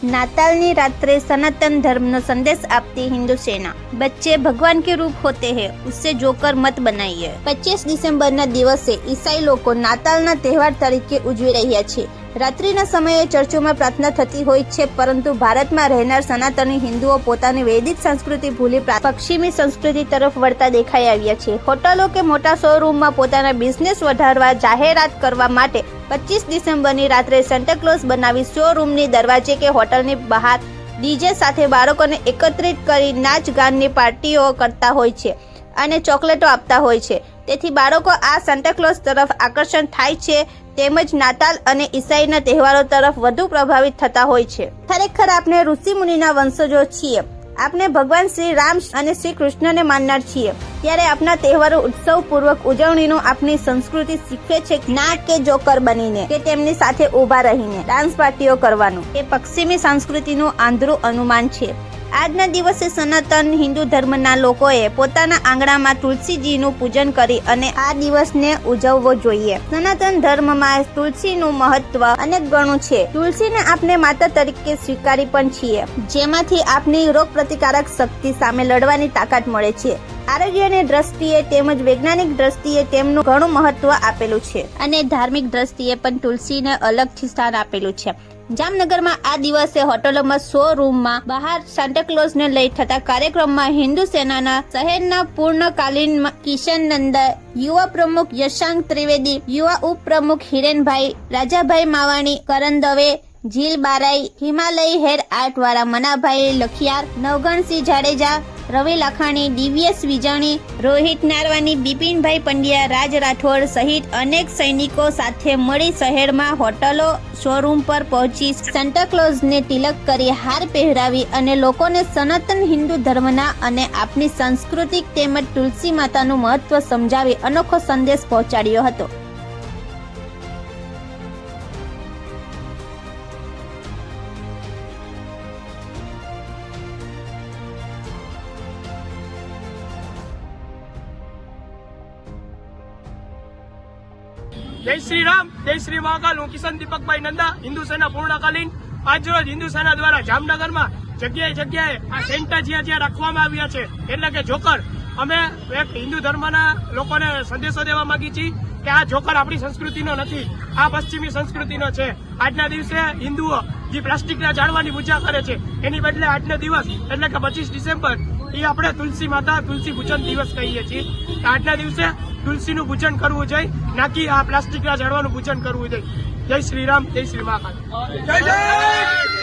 नाताल रात्रे सनातन धर्म नो संदेश आपती हिंदू सेना। बच्चे भगवान के रूप होते हैं, उससे जोकर मत बनाइए। 25 डिसेम्बर ना दिवसे ईसाई लोग नाताल ना तहेवार तरीके उजवी रह्या छे। रात्रिना समये चर्चों में प्रार्थना थती होय छे, परंतु भारत में रहनार सनातनी हिंदुओं पोतानी वैदिक संस्कृति भूली पश्चिमी संस्कृति तरफ वळता देखाई आव्या छे। होटलों के मोटा शोरूम में पोताना बिजनेस वधारवा जाहेरात करवा माटे 25 डिसेम्बरनी रात्रे सेंटाक्लोज बनावी शोरूमनी दरवाजे के होटलनी बहार डीजे साथे बाळकोने एकत्रित करी नाच गाननी पार्टीओ करता होय छे अने चॉकलेटो आपता होय छे। तेथी बाळको आ सेंटाक्लोज तरफ आकर्षण थाय छे, તેમજ નાતાલ અને ઈસાઈના તહેવારો તરફ વધુ પ્રભાવિત થતા હોય છે। ખરેખર આપણે ઋષિ મુનિના વંશજો છીએ, આપણે ભગવાન શ્રી રામ અને શ્રી કૃષ્ણને માનનાર છીએ, ત્યારે આપણા તહેવારો ઉત્સવપૂર્વક ઉજવણીનો આપણી સંસ્કૃતિ શીખવે છે, ના કે જોકર બનીને કે તેમની સાથે ઊભા રહીને ડાન્સ પાર્ટીઓ કરવાનું। એ પશ્ચિમી સંસ્કૃતિનું આંધળું અનુમાન છે। આજના દિવસે સનાતન હિન્દુ ધર્મના લોકોએ પોતાના આંગણામાં તુલસીજીનું પૂજન કરી અને આ દિવસને ઉજવવો જોઈએ। સનાતન ધર્મમાં તુલસીનું મહત્વ અનેક ગણું છે। તુલસીને આપણે માતા તરીકે સ્વીકારી પણ છીએ, જેમાંથી આપની રોગ પ્રતિકારક શક્તિ સામે લડવાની તાકાત મળે છે। આરોગ્યની દ્રષ્ટિએ તેમજ વૈજ્ઞાનિક દ્રષ્ટિએ તેમનું ઘણું મહત્વ આપેલું છે અને ધાર્મિક દ્રષ્ટિએ પણ તુલસીને અલગથી સ્થાન આપેલું છે। જામનગરમાં આ દિવસે હોટલોમાં શોરૂમમાં બહાર સાન્ટાક્લોઝને લઈ થતા કાર્યક્રમમાં હિન્દુ સેનાના શહેરના પૂર્ણકાલીન કિશન નંદા, યુવા પ્રમુખ યશાંક ત્રિવેદી, યુવા ઉપપ્રમુખ હિરેનભાઈ, રાજાભાઈ માવાણી, કરણ દવે, જીલ બારાઈ, હિમાલય હેર આર્ટ વાળા મનાભાઈ લખિયાર, નવગણસિંહ જાડેજા, રવિ લાખાણી, દિવ્યેશ વિજાણી, રોહિત નારવાની, બિપિનભાઈ પંડ્યા, રાજ રાઠોડ સહિત અનેક સૈનિકો સાથે મળી શહેરમાં હોટલો શોરૂમ પર પહોંચી સેન્ટાક્લોઝને તિલક કરી હાર પહેરાવી અને લોકોને સનાતન હિન્દુ ધર્મના અને આપણી સાંસ્કૃતિક તેમજ તુલસી માતાનું મહત્વ સમજાવી અનોખો સંદેશ પહોંચાડ્યો હતો। जय श्री राम, जय श्री महाकाल। हूँ किशन दीपकभाई नंदा, हिंदू सेना पूर्णकालीन। आज रोज हिंदू सेना द्वारा जामनगर में जगह जगह आ सेंटर ज्यां ज्यां राखवामां आव्या छे, एटले के जोकर अमे एक हिंदू धर्मना लोकोने संदेशो देवा मांगी छीए के आ जोकर आपणी संस्कृतिनो नथी, आ पश्चिमी संस्कृतिनो छे। આજના દિવસે હિન્દુઓ જે પ્લાસ્ટિકના ઝાડવાની પૂજા કરે છે, એની બદલે આજનો દિવસ એટલે કે 25 ડિસેમ્બર એ આપણે તુલસી માતા તુલસી પૂજન દિવસ કહીએ છીએ। આજના દિવસે તુલસીનું પૂજન કરવું જોઈએ, ના કે આ પ્લાસ્ટિકના ઝાડવાનું પૂજન કરવું જોઈએ। જય શ્રી રામ, જય શ્રી મહાકાલ। જય જય